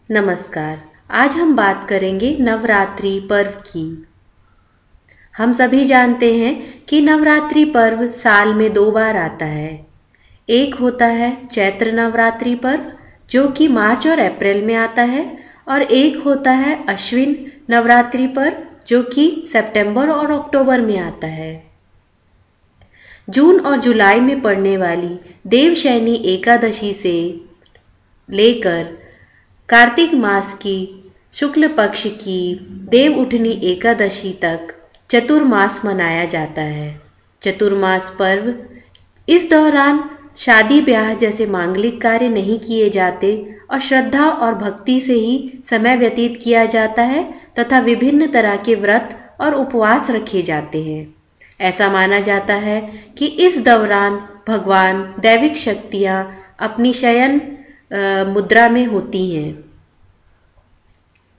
नमस्कार। आज हम बात करेंगे नवरात्रि पर्व की। हम सभी जानते हैं कि नवरात्रि पर्व साल में 2 बार आता है। एक होता है चैत्र नवरात्रि पर्व जो कि मार्च और अप्रैल में आता है, और एक होता है अश्विन नवरात्रि पर्व जो कि सितंबर और अक्टूबर में आता है। जून और जुलाई में पड़ने वाली देवशयनी एकादशी से लेकर कार्तिक मास की शुक्ल पक्ष की देव उठनी एकादशी तक चतुर्मास मनाया जाता है। चतुर्मास पर्व इस दौरान शादी ब्याह जैसे मांगलिक कार्य नहीं किए जाते और श्रद्धा और भक्ति से ही समय व्यतीत किया जाता है तथा विभिन्न तरह के व्रत और उपवास रखे जाते हैं। ऐसा माना जाता है कि इस दौरान भगवान दैविक शक्तियाँ अपनी शयन मुद्रा में होती हैं।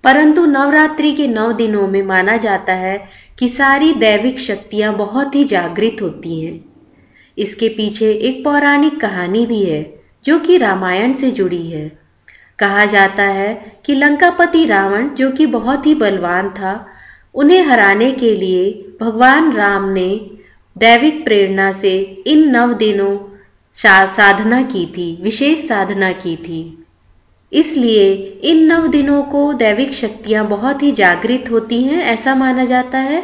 परंतु नवरात्रि के 9 दिनों में माना जाता है कि सारी दैविक शक्तियाँ बहुत ही जागृत होती हैं। इसके पीछे एक पौराणिक कहानी भी है जो कि रामायण से जुड़ी है। कहा जाता है कि लंकापति रावण जो कि बहुत ही बलवान था, उन्हें हराने के लिए भगवान राम ने दैविक प्रेरणा से इन 9 दिनों साधना की थी, विशेष साधना की थी। इसलिए इन 9 दिनों को दैविक शक्तियाँ बहुत ही जागृत होती हैं, ऐसा माना जाता है।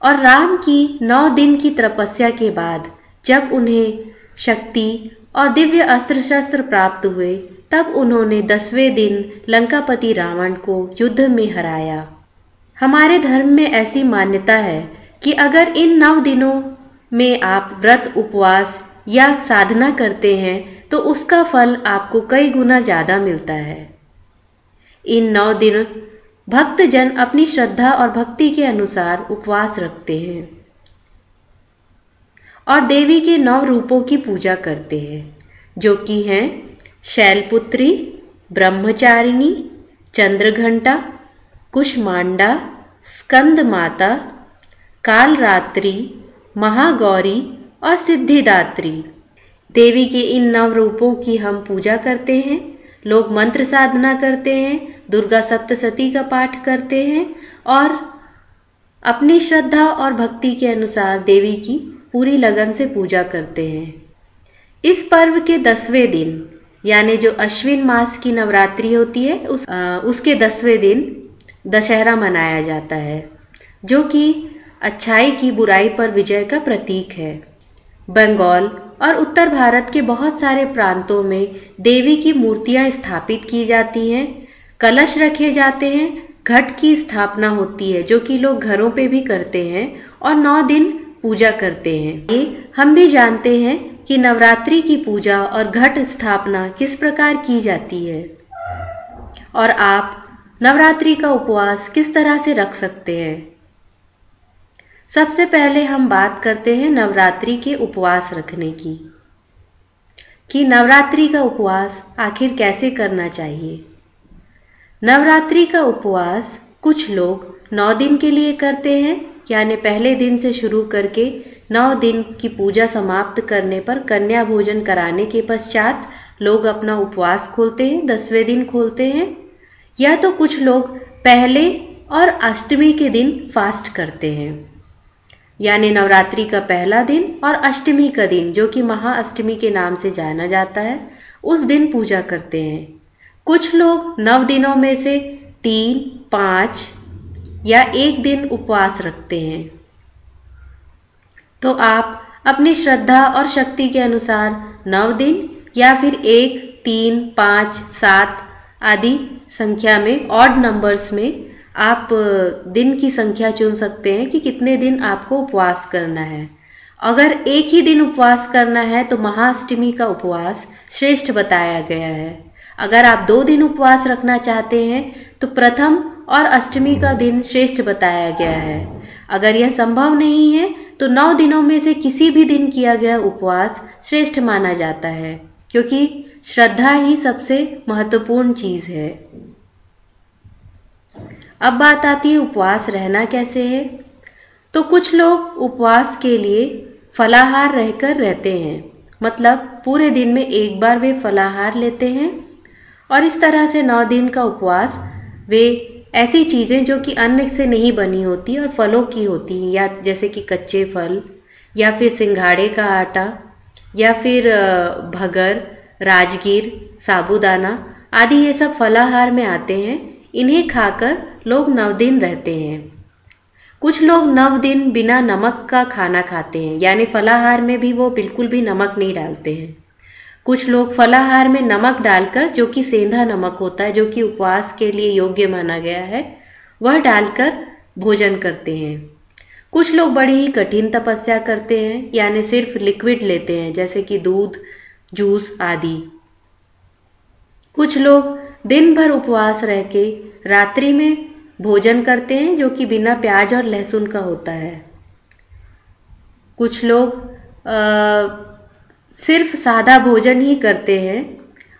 और राम की 9 दिन की तपस्या के बाद जब उन्हें शक्ति और दिव्य अस्त्र शस्त्र प्राप्त हुए, तब उन्होंने 10वें दिन लंकापति रावण को युद्ध में हराया। हमारे धर्म में ऐसी मान्यता है कि अगर इन 9 दिनों में आप व्रत उपवास या साधना करते हैं तो उसका फल आपको कई गुना ज़्यादा मिलता है। इन 9 दिन भक्तजन अपनी श्रद्धा और भक्ति के अनुसार उपवास रखते हैं और देवी के 9 रूपों की पूजा करते हैं, जो कि हैं शैलपुत्री, ब्रह्मचारिणी, चंद्रघंटा, कुष्मांडा, स्कंद माता, कालरात्रि, महागौरी और सिद्धिदात्री। देवी के इन 9 रूपों की हम पूजा करते हैं। लोग मंत्र साधना करते हैं, दुर्गा सप्तशती का पाठ करते हैं और अपनी श्रद्धा और भक्ति के अनुसार देवी की पूरी लगन से पूजा करते हैं। इस पर्व के 10वें दिन यानी जो अश्विन मास की नवरात्रि होती है उसके 10वें दिन दशहरा मनाया जाता है, जो कि अच्छाई की बुराई पर विजय का प्रतीक है। बंगाल और उत्तर भारत के बहुत सारे प्रांतों में देवी की मूर्तियां स्थापित की जाती हैं, कलश रखे जाते हैं, घट की स्थापना होती है जो कि लोग घरों पे भी करते हैं और 9 दिन पूजा करते हैं। ये हम भी जानते हैं कि नवरात्रि की पूजा और घट स्थापना किस प्रकार की जाती है और आप नवरात्रि का उपवास किस तरह से रख सकते हैं। सबसे पहले हम बात करते हैं नवरात्रि के उपवास रखने की, कि नवरात्रि का उपवास आखिर कैसे करना चाहिए। नवरात्रि का उपवास कुछ लोग 9 दिन के लिए करते हैं, यानी पहले दिन से शुरू करके 9 दिन की पूजा समाप्त करने पर कन्या भोजन कराने के पश्चात लोग अपना उपवास खोलते हैं, 10वें दिन खोलते हैं। या तो कुछ लोग पहले और अष्टमी के दिन फास्ट करते हैं, यानी नवरात्रि का पहला दिन और अष्टमी का दिन जो कि महाअष्टमी के नाम से जाना जाता है, उस दिन पूजा करते हैं। कुछ लोग 9 दिनों में से 3, 5 या 1 दिन उपवास रखते हैं। तो आप अपनी श्रद्धा और शक्ति के अनुसार 9 दिन या फिर 1, 3, 5, 7 आदि संख्या में, ऑड नंबर्स में आप दिन की संख्या चुन सकते हैं कि कितने दिन आपको उपवास करना है। अगर एक ही दिन उपवास करना है तो महाअष्टमी का उपवास श्रेष्ठ बताया गया है। अगर आप 2 दिन उपवास रखना चाहते हैं तो प्रथम और अष्टमी का दिन श्रेष्ठ बताया गया है। अगर यह संभव नहीं है तो 9 दिनों में से किसी भी दिन किया गया उपवास श्रेष्ठ माना जाता है, क्योंकि श्रद्धा ही सबसे महत्वपूर्ण चीज़ है। अब बात आती है उपवास रहना कैसे है। तो कुछ लोग उपवास के लिए फलाहार रहकर रहते हैं, मतलब पूरे दिन में एक बार वे फलाहार लेते हैं और इस तरह से 9 दिन का उपवास वे ऐसी चीज़ें जो कि अन्न से नहीं बनी होती और फलों की होती हैं, या जैसे कि कच्चे फल, या फिर सिंघाड़े का आटा, या फिर भगर, राजगीर, साबूदाना आदि, ये सब फलाहार में आते हैं। इन्हें खाकर लोग 9 दिन रहते हैं। कुछ लोग 9 दिन बिना नमक का खाना खाते हैं, यानी फलाहार में भी वो बिल्कुल भी नमक नहीं डालते हैं। कुछ लोग फलाहार में नमक डालकर, जो कि सेंधा नमक होता है, जो कि उपवास के लिए योग्य माना गया है, वह डालकर भोजन करते हैं। कुछ लोग बड़ी ही कठिन तपस्या करते हैं, यानी सिर्फ लिक्विड लेते हैं, जैसे कि दूध, जूस आदि। कुछ लोग दिन भर उपवास रह के रात्रि में भोजन करते हैं, जो कि बिना प्याज और लहसुन का होता है। कुछ लोग सिर्फ सादा भोजन ही करते हैं,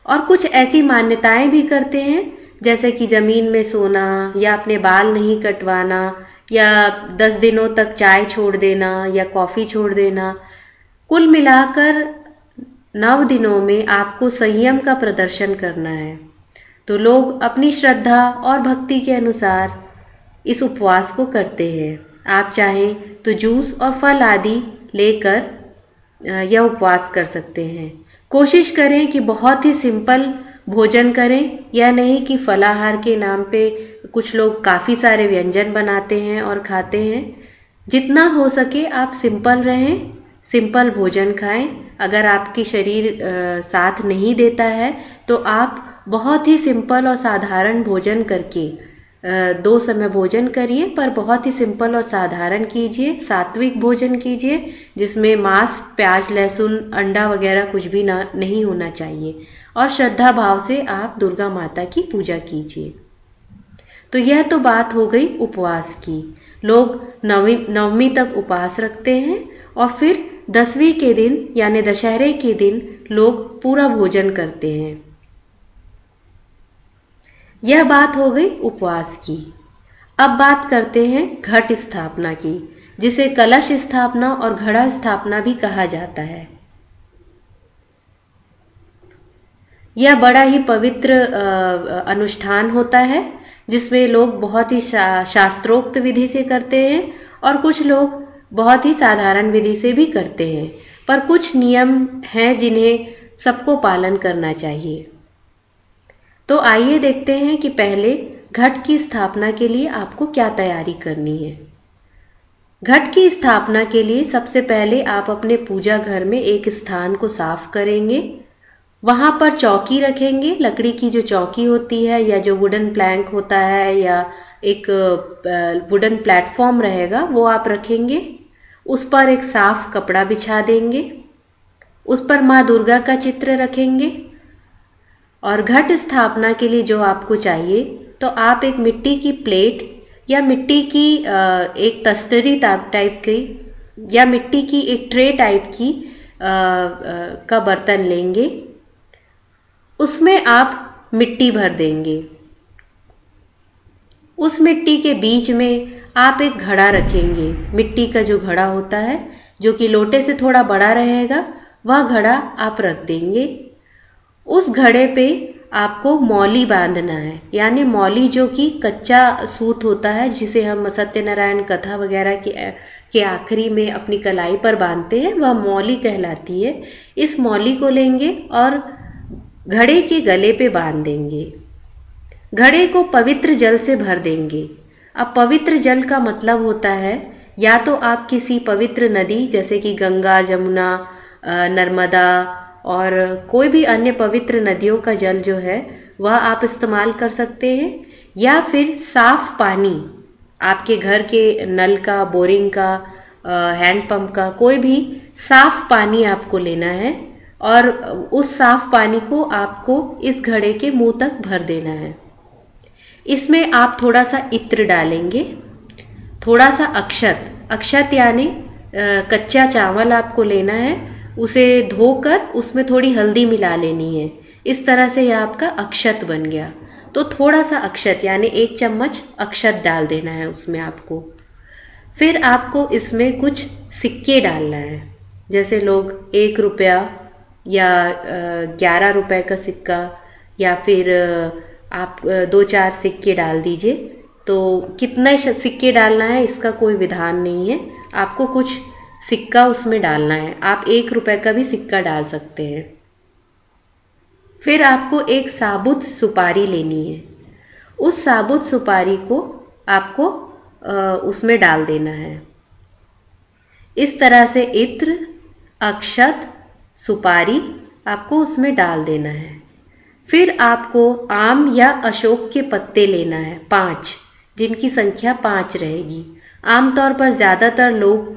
और कुछ ऐसी मान्यताएं भी करते हैं, जैसे कि ज़मीन में सोना, या अपने बाल नहीं कटवाना, या 10 दिनों तक चाय छोड़ देना या कॉफ़ी छोड़ देना। कुल मिलाकर 9 दिनों में आपको संयम का प्रदर्शन करना है। तो लोग अपनी श्रद्धा और भक्ति के अनुसार इस उपवास को करते हैं। आप चाहें तो जूस और फल आदि लेकर यह उपवास कर सकते हैं। कोशिश करें कि बहुत ही सिंपल भोजन करें, या नहीं कि फलाहार के नाम पे कुछ लोग काफ़ी सारे व्यंजन बनाते हैं और खाते हैं। जितना हो सके आप सिंपल रहें, सिंपल भोजन खाएं। अगर आपकी शरीर साथ नहीं देता है तो आप बहुत ही सिंपल और साधारण भोजन करके 2 समय भोजन करिए, पर बहुत ही सिंपल और साधारण कीजिए, सात्विक भोजन कीजिए, जिसमें मांस, प्याज, लहसुन, अंडा वगैरह कुछ भी नहीं होना चाहिए, और श्रद्धा भाव से आप दुर्गा माता की पूजा कीजिए। तो यह तो बात हो गई उपवास की। लोग नवमी तक उपवास रखते हैं, और फिर 10वीं के दिन यानी दशहरे के दिन लोग पूरा भोजन करते हैं। यह बात हो गई उपवास की। अब बात करते हैं घट स्थापना की, जिसे कलश स्थापना और घड़ा स्थापना भी कहा जाता है। यह बड़ा ही पवित्र अनुष्ठान होता है, जिसमें लोग बहुत ही शास्त्रोक्त विधि से करते हैं, और कुछ लोग बहुत ही साधारण विधि से भी करते हैं। पर कुछ नियम हैं जिन्हें सबको पालन करना चाहिए। तो आइए देखते हैं कि पहले घट की स्थापना के लिए आपको क्या तैयारी करनी है। घट की स्थापना के लिए सबसे पहले आप अपने पूजा घर में एक स्थान को साफ करेंगे। वहाँ पर चौकी रखेंगे, लकड़ी की जो चौकी होती है, या जो वुडन प्लैंक होता है, या एक वुडन प्लेटफॉर्म रहेगा, वो आप रखेंगे। उस पर एक साफ कपड़ा बिछा देंगे। उस पर माँ दुर्गा का चित्र रखेंगे। और घट स्थापना के लिए जो आपको चाहिए, तो आप एक मिट्टी की प्लेट, या मिट्टी की एक तस्तरी टाइप की, या मिट्टी की एक ट्रे टाइप की का बर्तन लेंगे। उसमें आप मिट्टी भर देंगे। उस मिट्टी के बीच में आप एक घड़ा रखेंगे। मिट्टी का जो घड़ा होता है, जो कि लोटे से थोड़ा बड़ा रहेगा, वह घड़ा आप रख देंगे। उस घड़े पे आपको मौली बांधना है, यानी मौली जो कि कच्चा सूत होता है, जिसे हम सत्यनारायण कथा वगैरह के आखिरी में अपनी कलाई पर बांधते हैं, वह मौली कहलाती है। इस मौली को लेंगे और घड़े के गले पे बांध देंगे। घड़े को पवित्र जल से भर देंगे। अब पवित्र जल का मतलब होता है, या तो आप किसी पवित्र नदी जैसे कि गंगा, जमुना, नर्मदा और कोई भी अन्य पवित्र नदियों का जल जो है वह आप इस्तेमाल कर सकते हैं, या फिर साफ पानी आपके घर के नल का, बोरिंग का, हैंडपंप का, कोई भी साफ पानी आपको लेना है, और उस साफ पानी को आपको इस घड़े के मुंह तक भर देना है। इसमें आप थोड़ा सा इत्र डालेंगे, थोड़ा सा अक्षत यानी कच्चा चावल आपको लेना है, उसे धोकर उसमें थोड़ी हल्दी मिला लेनी है। इस तरह से यह आपका अक्षत बन गया। तो थोड़ा सा अक्षत यानी 1 चम्मच अक्षत डाल देना है उसमें आपको। फिर आपको इसमें कुछ सिक्के डालना है, जैसे लोग 1 रुपया या 11 रुपए का सिक्का, या फिर आप 2-4 सिक्के डाल दीजिए। तो कितना सिक्के डालना है इसका कोई विधान नहीं है, आपको कुछ सिक्का उसमें डालना है। आप 1 रुपए का भी सिक्का डाल सकते हैं। फिर आपको एक साबुत सुपारी लेनी है। उस साबुत सुपारी को आपको उसमें डाल देना है। इस तरह से इत्र, अक्षत, सुपारी आपको उसमें डाल देना है। फिर आपको आम या अशोक के पत्ते लेना है 5, जिनकी संख्या 5 रहेगी। आमतौर पर ज़्यादातर लोग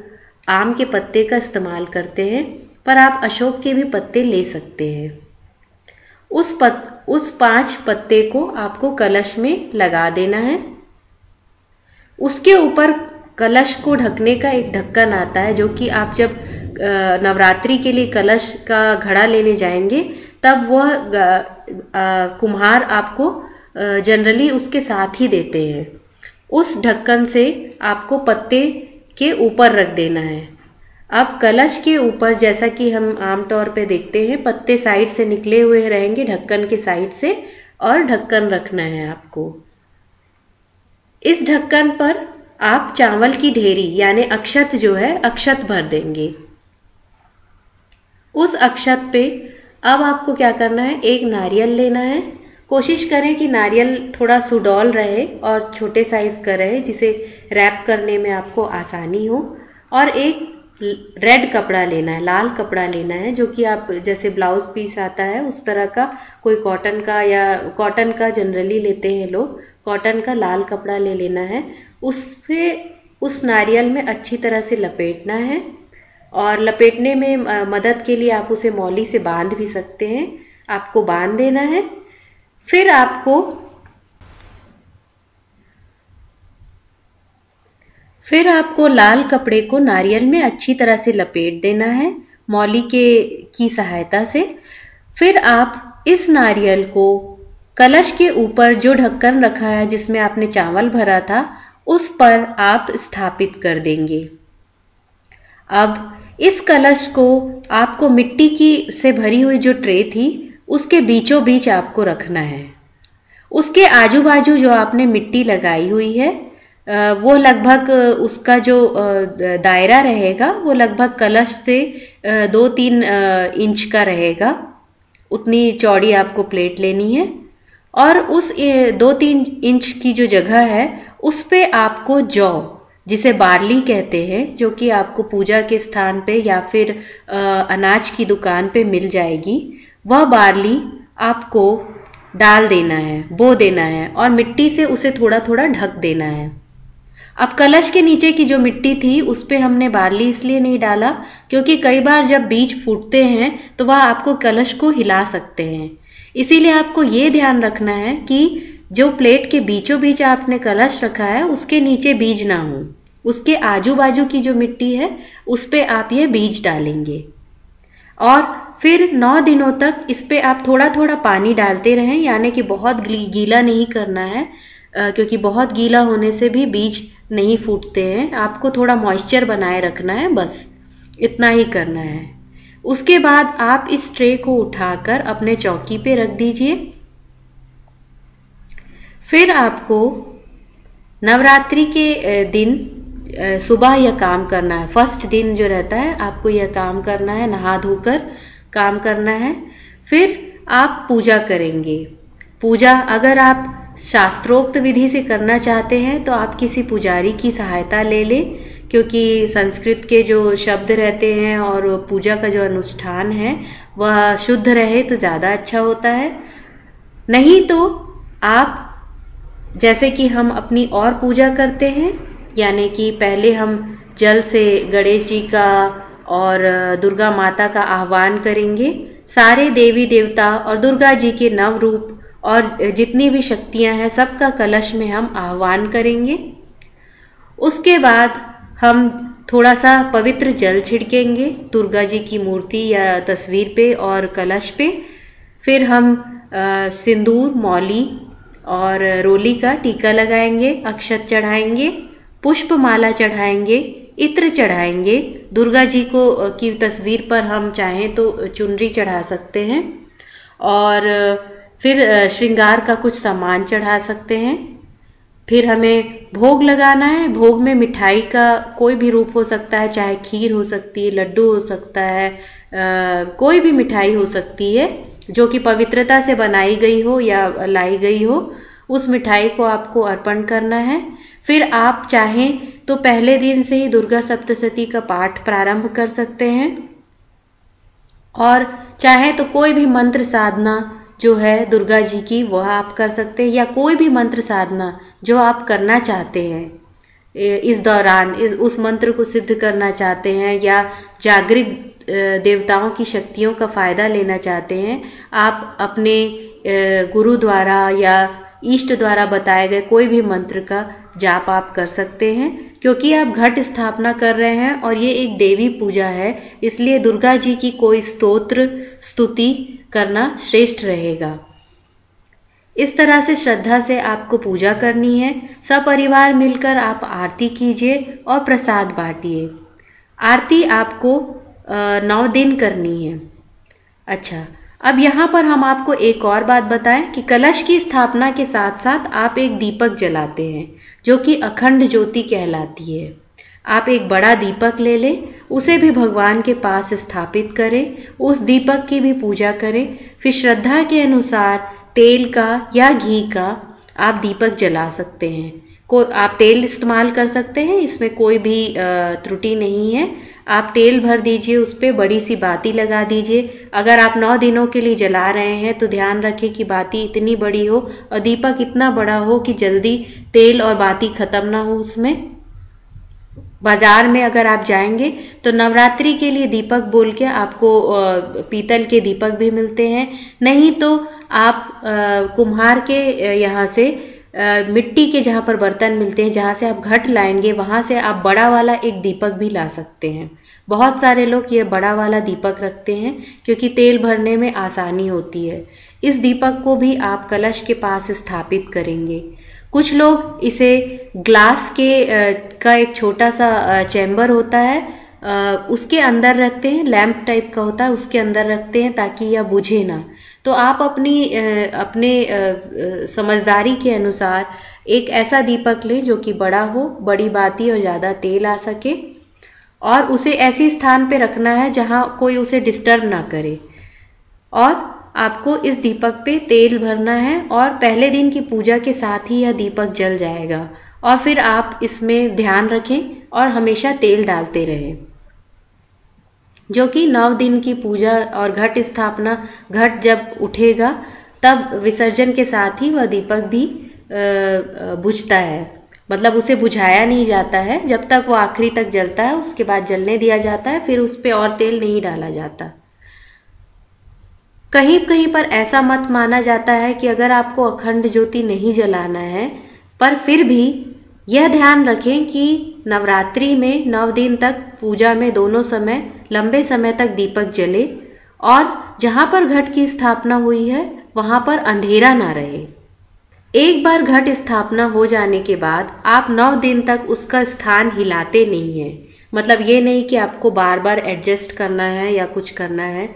आम के पत्ते का इस्तेमाल करते हैं, पर आप अशोक के भी पत्ते ले सकते हैं। उस 5 पत्ते को आपको कलश में लगा देना है। उसके ऊपर कलश को ढकने का एक ढक्कन आता है, जो कि आप जब नवरात्रि के लिए कलश का घड़ा लेने जाएंगे तब वह कुम्हार आपको जनरली उसके साथ ही देते हैं। उस ढक्कन से आपको पत्ते के ऊपर रख देना है। अब कलश के ऊपर, जैसा कि हम आमतौर पे देखते हैं, पत्ते साइड से निकले हुए रहेंगे ढक्कन के साइड से, और ढक्कन रखना है आपको। इस ढक्कन पर आप चावल की ढेरी यानी अक्षत जो है, अक्षत भर देंगे। उस अक्षत पे अब आपको क्या करना है, एक नारियल लेना है। कोशिश करें कि नारियल थोड़ा सुडौल रहे और छोटे साइज का रहे, जिसे रैप करने में आपको आसानी हो। और एक रेड कपड़ा लेना है, लाल कपड़ा लेना है, जो कि आप जैसे ब्लाउज पीस आता है उस तरह का, कोई कॉटन का, या कॉटन का जनरली लेते हैं लोग, कॉटन का लाल कपड़ा ले लेना है। उससे उस नारियल में अच्छी तरह से लपेटना है, और लपेटने में मदद के लिए आप उसे मौली से बांध भी सकते हैं। आपको बांध देना है। फिर आपको लाल कपड़े को नारियल में अच्छी तरह से लपेट देना है मौली की सहायता से। फिर आप इस नारियल को कलश के ऊपर जो ढक्कन रखा है जिसमें आपने चावल भरा था, उस पर आप स्थापित कर देंगे। अब इस कलश को आपको मिट्टी की से भरी हुई जो ट्रे थी उसके बीचों बीच आपको रखना है। उसके आजू बाजू जो आपने मिट्टी लगाई हुई है वो लगभग उसका जो दायरा रहेगा वो लगभग कलश से 2-3 इंच का रहेगा। उतनी चौड़ी आपको प्लेट लेनी है, और उस 2-3 इंच की जो जगह है उस पे आपको जौ, जिसे बार्ली कहते हैं, जो कि आपको पूजा के स्थान पे या फिर अनाज की दुकान पे मिल जाएगी, वह बार्ली आपको डाल देना है, बो देना है, और मिट्टी से उसे थोड़ा थोड़ा ढक देना है। अब कलश के नीचे की जो मिट्टी थी उस पे हमने बार्ली इसलिए नहीं डाला क्योंकि कई बार जब बीज फूटते हैं तो वह आपको कलश को हिला सकते हैं। इसीलिए आपको ये ध्यान रखना है कि जो प्लेट के बीचों बीच आपने कलश रखा है उसके नीचे बीज ना हो, उसके आजू बाजू की जो मिट्टी है उस पे आप ये बीज डालेंगे। और फिर 9 दिनों तक इस पे आप थोड़ा थोड़ा पानी डालते रहें, यानी कि बहुत गीला नहीं करना है क्योंकि बहुत गीला होने से भी बीज नहीं फूटते हैं। आपको थोड़ा मॉइस्चर बनाए रखना है, बस इतना ही करना है। उसके बाद आप इस ट्रे को उठाकर अपने चौकी पे रख दीजिए। फिर आपको नवरात्रि के दिन सुबह यह काम करना है। फर्स्ट दिन जो रहता है आपको यह काम करना है, नहा धोकर काम करना है। फिर आप पूजा करेंगे। पूजा अगर आप शास्त्रोक्त विधि से करना चाहते हैं तो आप किसी पुजारी की सहायता ले लें, क्योंकि संस्कृत के जो शब्द रहते हैं और पूजा का जो अनुष्ठान है वह शुद्ध रहे तो ज़्यादा अच्छा होता है। नहीं तो आप जैसे कि हम अपनी और पूजा करते हैं, यानी कि पहले हम जल से गणेश जी का और दुर्गा माता का आह्वान करेंगे। सारे देवी देवता और दुर्गा जी के नव रूप और जितनी भी शक्तियां हैं सबका कलश में हम आह्वान करेंगे। उसके बाद हम थोड़ा सा पवित्र जल छिड़केंगे दुर्गा जी की मूर्ति या तस्वीर पे और कलश पे। फिर हम सिंदूर, मौली और रोली का टीका लगाएंगे, अक्षत चढ़ाएंगे, पुष्प माला चढ़ाएंगे, इत्र चढ़ाएंगे। दुर्गा जी को की तस्वीर पर हम चाहें तो चुनरी चढ़ा सकते हैं। और फिर श्रृंगार का कुछ सामान चढ़ा सकते हैं। फिर हमें भोग लगाना है। भोग में मिठाई का कोई भी रूप हो सकता है, चाहे खीर हो सकती है, लड्डू हो सकता है, कोई भी मिठाई हो सकती है जो कि पवित्रता से बनाई गई हो या लाई गई हो, उस मिठाई को आपको अर्पण करना है। फिर आप चाहें तो पहले दिन से ही दुर्गा सप्तशती का पाठ प्रारंभ कर सकते हैं, और चाहे तो कोई भी मंत्र साधना जो है दुर्गा जी की वह आप कर सकते हैं, या कोई भी मंत्र साधना जो आप करना चाहते हैं इस दौरान, उस मंत्र को सिद्ध करना चाहते हैं या जागृत देवताओं की शक्तियों का फ़ायदा लेना चाहते हैं, आप अपने गुरु द्वारा या इष्ट द्वारा बताए गए कोई भी मंत्र का जाप आप कर सकते हैं। क्योंकि आप घट स्थापना कर रहे हैं और ये एक देवी पूजा है, इसलिए दुर्गा जी की कोई स्तोत्र स्तुति करना श्रेष्ठ रहेगा। इस तरह से श्रद्धा से आपको पूजा करनी है। सपरिवार मिलकर आप आरती कीजिए और प्रसाद बांटिए। आरती आपको 9 दिन करनी है। अच्छा, अब यहाँ पर हम आपको एक और बात बताएं कि कलश की स्थापना के साथ साथ आप एक दीपक जलाते हैं जो कि अखंड ज्योति कहलाती है। आप एक बड़ा दीपक ले लें, उसे भी भगवान के पास स्थापित करें, उस दीपक की भी पूजा करें। फिर श्रद्धा के अनुसार तेल का या घी का आप दीपक जला सकते हैं। आप तेल इस्तेमाल कर सकते हैं, इसमें कोई भी त्रुटि नहीं है। आप तेल भर दीजिए, उस पर बड़ी सी बाती लगा दीजिए। अगर आप 9 दिनों के लिए जला रहे हैं तो ध्यान रखें कि बाती इतनी बड़ी हो और दीपक इतना बड़ा हो कि जल्दी तेल और बाती खत्म ना हो उसमें। बाजार में अगर आप जाएंगे तो नवरात्रि के लिए दीपक बोल के आपको पीतल के दीपक भी मिलते हैं, नहीं तो आप कुम्हार के यहाँ से मिट्टी के जहाँ पर बर्तन मिलते हैं, जहाँ से आप घट लाएंगे वहाँ से आप बड़ा वाला एक दीपक भी ला सकते हैं। बहुत सारे लोग ये बड़ा वाला दीपक रखते हैं क्योंकि तेल भरने में आसानी होती है। इस दीपक को भी आप कलश के पास स्थापित करेंगे। कुछ लोग इसे ग्लास के का एक छोटा सा चैम्बर होता है, उसके अंदर रखते हैं, लैंप टाइप का होता है, उसके अंदर रखते हैं ताकि यह बुझे ना। तो आप अपने समझदारी के अनुसार एक ऐसा दीपक लें जो कि बड़ा हो, बड़ी बाती और ज़्यादा तेल आ सके, और उसे ऐसे स्थान पे रखना है जहाँ कोई उसे डिस्टर्ब ना करे। और आपको इस दीपक पे तेल भरना है और पहले दिन की पूजा के साथ ही यह दीपक जल जाएगा। और फिर आप इसमें ध्यान रखें और हमेशा तेल डालते रहें, जो कि 9 दिन की पूजा और घट स्थापना, घट जब उठेगा तब विसर्जन के साथ ही वह दीपक भी बुझता है। मतलब उसे बुझाया नहीं जाता है, जब तक वो आखिरी तक जलता है उसके बाद जलने दिया जाता है, फिर उस पर और तेल नहीं डाला जाता। कहीं कहीं पर ऐसा मत माना जाता है कि अगर आपको अखंड ज्योति नहीं जलाना है, पर फिर भी यह ध्यान रखें कि नवरात्रि में 9 दिन तक पूजा में दोनों समय लंबे समय तक दीपक जले और जहाँ पर घट की स्थापना हुई है वहाँ पर अंधेरा ना रहे। एक बार घट स्थापना हो जाने के बाद आप 9 दिन तक उसका स्थान हिलाते नहीं हैं। मतलब ये नहीं कि आपको बार बार एडजस्ट करना है या कुछ करना है।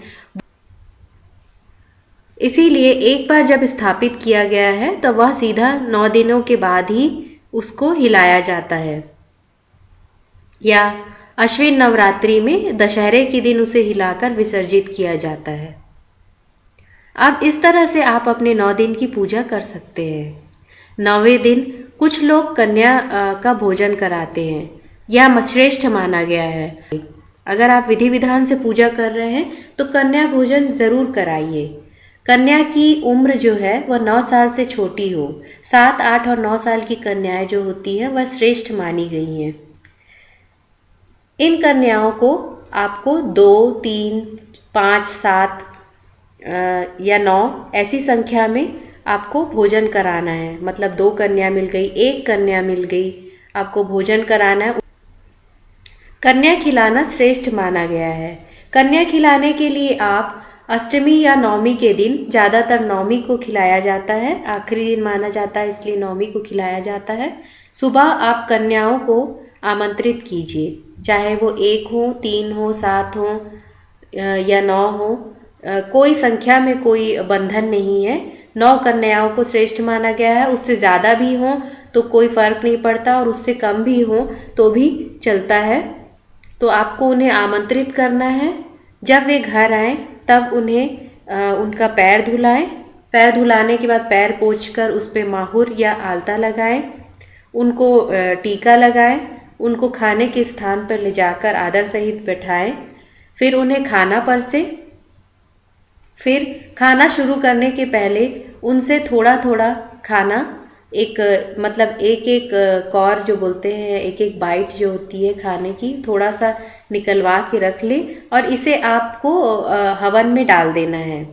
इसीलिए एक बार जब स्थापित किया गया है तो वह सीधा 9 दिनों के बाद ही उसको हिलाया जाता है, या अश्विन नवरात्रि में दशहरे के दिन उसे हिलाकर विसर्जित किया जाता है। अब इस तरह से आप अपने 9 दिन की पूजा कर सकते हैं। 9वें दिन कुछ लोग कन्या का भोजन कराते हैं, यह श्रेष्ठ माना गया है। अगर आप विधि विधान से पूजा कर रहे हैं तो कन्या भोजन जरूर कराइए। कन्या की उम्र जो है वह 9 साल से छोटी हो। 7, 8 और 9 साल की कन्याएं जो होती हैं वह श्रेष्ठ मानी गई हैं। इन कन्याओं को आपको 2, 3, 5, 7 या 9 ऐसी संख्या में आपको भोजन कराना है। मतलब 2 कन्या मिल गई, 1 कन्या मिल गई, आपको भोजन कराना है। कन्या खिलाना श्रेष्ठ माना गया है। कन्या खिलाने के लिए आप अष्टमी या नवमी के दिन, ज़्यादातर नवमी को खिलाया जाता है, आखिरी दिन माना जाता है इसलिए नवमी को खिलाया जाता है। सुबह आप कन्याओं को आमंत्रित कीजिए, चाहे वो 1 हो, 3 हो, 7 हो या 9 हो, कोई संख्या में कोई बंधन नहीं है। 9 कन्याओं को श्रेष्ठ माना गया है। उससे ज़्यादा भी हों तो कोई फर्क नहीं पड़ता और उससे कम भी हों तो भी चलता है। तो आपको उन्हें आमंत्रित करना है। जब वे घर आएं तब उन्हें उनका पैर धुलाएं। पैर धुलाने के बाद पैर पोंछकर उस पर माहुर या आलता लगाएं, उनको टीका लगाएं, उनको खाने के स्थान पर ले जाकर आदर सहित बैठाएं, फिर उन्हें खाना परसें। फिर खाना शुरू करने के पहले उनसे थोड़ा थोड़ा खाना मतलब एक एक कौर जो बोलते हैं, एक एक बाइट जो होती है खाने की, थोड़ा सा निकलवा के रख लें और इसे आपको हवन में डाल देना है।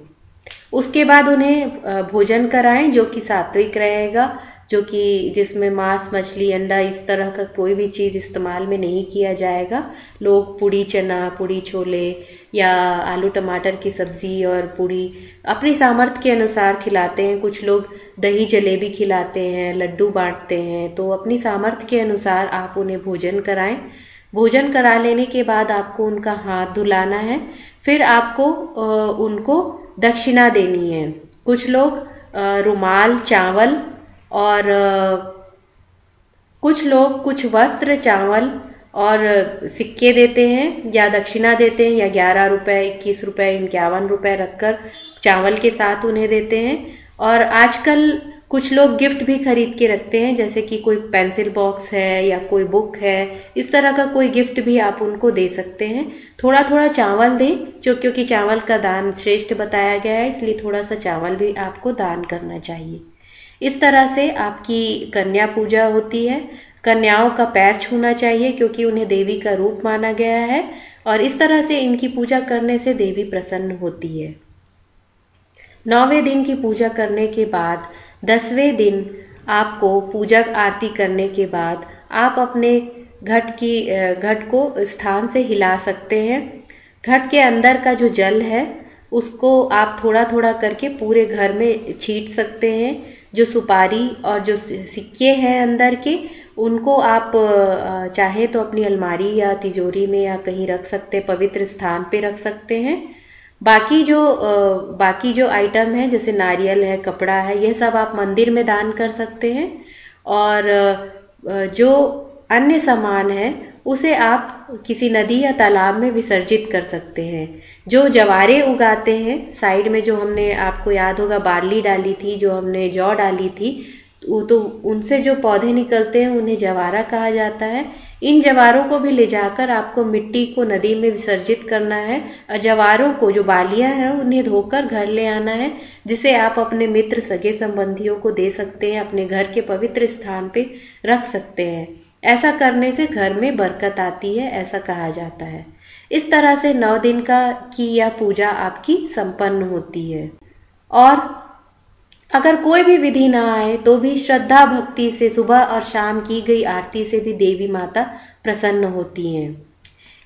उसके बाद उन्हें भोजन कराएं जो कि सात्विक रहेगा, जो कि जिसमें मांस मछली अंडा इस तरह का कोई भी चीज़ इस्तेमाल में नहीं किया जाएगा। लोग पूड़ी चना, पूड़ी छोले या आलू टमाटर की सब्ज़ी और पूड़ी अपनी सामर्थ्य के अनुसार खिलाते हैं। कुछ लोग दही जलेबी खिलाते हैं, लड्डू बांटते हैं। तो अपनी सामर्थ्य के अनुसार आप उन्हें भोजन कराएं। भोजन करा लेने के बाद आपको उनका हाथ धुलाना है। फिर आपको उनको दक्षिणा देनी है। कुछ लोग रुमाल, चावल और कुछ लोग कुछ वस्त्र, चावल और सिक्के देते हैं या दक्षिणा देते हैं, या 11 रुपये, 21 रुपये, 51 रुपये रखकर चावल के साथ उन्हें देते हैं। और आजकल कुछ लोग गिफ्ट भी खरीद के रखते हैं, जैसे कि कोई पेंसिल बॉक्स है या कोई बुक है, इस तरह का कोई गिफ्ट भी आप उनको दे सकते हैं। थोड़ा थोड़ा चावल दें, क्योंकि चावल का दान श्रेष्ठ बताया गया है, इसलिए थोड़ा सा चावल भी आपको दान करना चाहिए। इस तरह से आपकी कन्या पूजा होती है। कन्याओं का पैर छूना चाहिए क्योंकि उन्हें देवी का रूप माना गया है, और इस तरह से इनकी पूजा करने से देवी प्रसन्न होती है। 9वें दिन की पूजा करने के बाद 10वें दिन आपको पूजा आरती करने के बाद आप अपने घट को स्थान से हिला सकते हैं। घट के अंदर का जो जल है उसको आप थोड़ा थोड़ा करके पूरे घर में छींट सकते हैं। जो सुपारी और जो सिक्के हैं अंदर के, उनको आप चाहे तो अपनी अलमारी या तिजोरी में या कहीं रख सकते हैं, पवित्र स्थान पे रख सकते हैं। बाकी जो आइटम है जैसे नारियल है, कपड़ा है, ये सब आप मंदिर में दान कर सकते हैं। और जो अन्य सामान है उसे आप किसी नदी या तालाब में विसर्जित कर सकते हैं। जो जवारे उगाते हैं साइड में, जो हमने, आपको याद होगा बार्ली डाली थी, जो हमने जौ डाली थी, तो उनसे जो पौधे निकलते हैं उन्हें जवारा कहा जाता है। इन जवारों को भी ले जाकर आपको मिट्टी को नदी में विसर्जित करना है और जवारों को, जो बालियां हैं, उन्हें धोकर घर ले आना है, जिसे आप अपने मित्र, सगे संबंधियों को दे सकते हैं, अपने घर के पवित्र स्थान पे रख सकते हैं। ऐसा करने से घर में बरकत आती है, ऐसा कहा जाता है। इस तरह से 9 दिन की यह पूजा आपकी संपन्न होती है। और अगर कोई भी विधि ना आए तो भी श्रद्धा भक्ति से सुबह और शाम की गई आरती से भी देवी माता प्रसन्न होती हैं।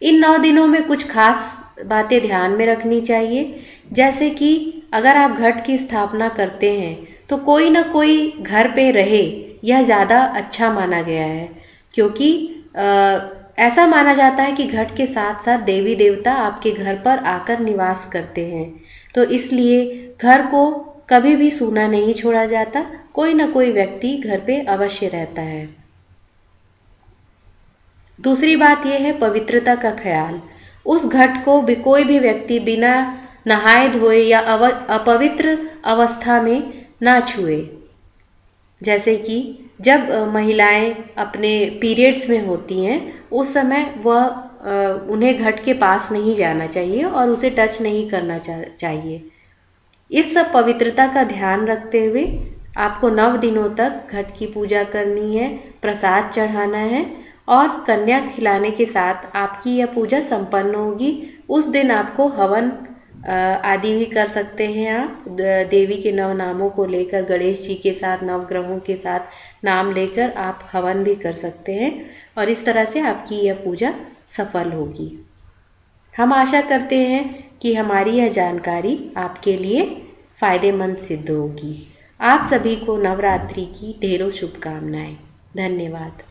इन 9 दिनों में कुछ खास बातें ध्यान में रखनी चाहिए, जैसे कि अगर आप घट की स्थापना करते हैं तो कोई ना कोई घर पे रहे, यह ज़्यादा अच्छा माना गया है, क्योंकि ऐसा माना जाता है कि घट के साथ साथ देवी देवता आपके घर पर आकर निवास करते हैं। तो इसलिए घर को कभी भी सूना नहीं छोड़ा जाता, कोई ना कोई व्यक्ति घर पे अवश्य रहता है। दूसरी बात यह है पवित्रता का ख्याल। उस घट को भी कोई भी व्यक्ति बिना नहाए धोए या अपवित्र अवस्था में ना छुए। जैसे कि जब महिलाएं अपने पीरियड्स में होती हैं उस समय उन्हें घट के पास नहीं जाना चाहिए और उसे टच नहीं करना चाहिए। इस सब पवित्रता का ध्यान रखते हुए आपको 9 दिनों तक घट की पूजा करनी है, प्रसाद चढ़ाना है और कन्या खिलाने के साथ आपकी यह पूजा संपन्न होगी। उस दिन आपको हवन आदि भी कर सकते हैं। आप देवी के 9 नामों को लेकर, गणेश जी के साथ, नवग्रहों के साथ नाम लेकर आप हवन भी कर सकते हैं और इस तरह से आपकी यह पूजा सफल होगी। हम आशा करते हैं कि हमारी यह जानकारी आपके लिए फायदेमंद सिद्ध होगी। आप सभी को नवरात्रि की ढेरों शुभकामनाएं। धन्यवाद।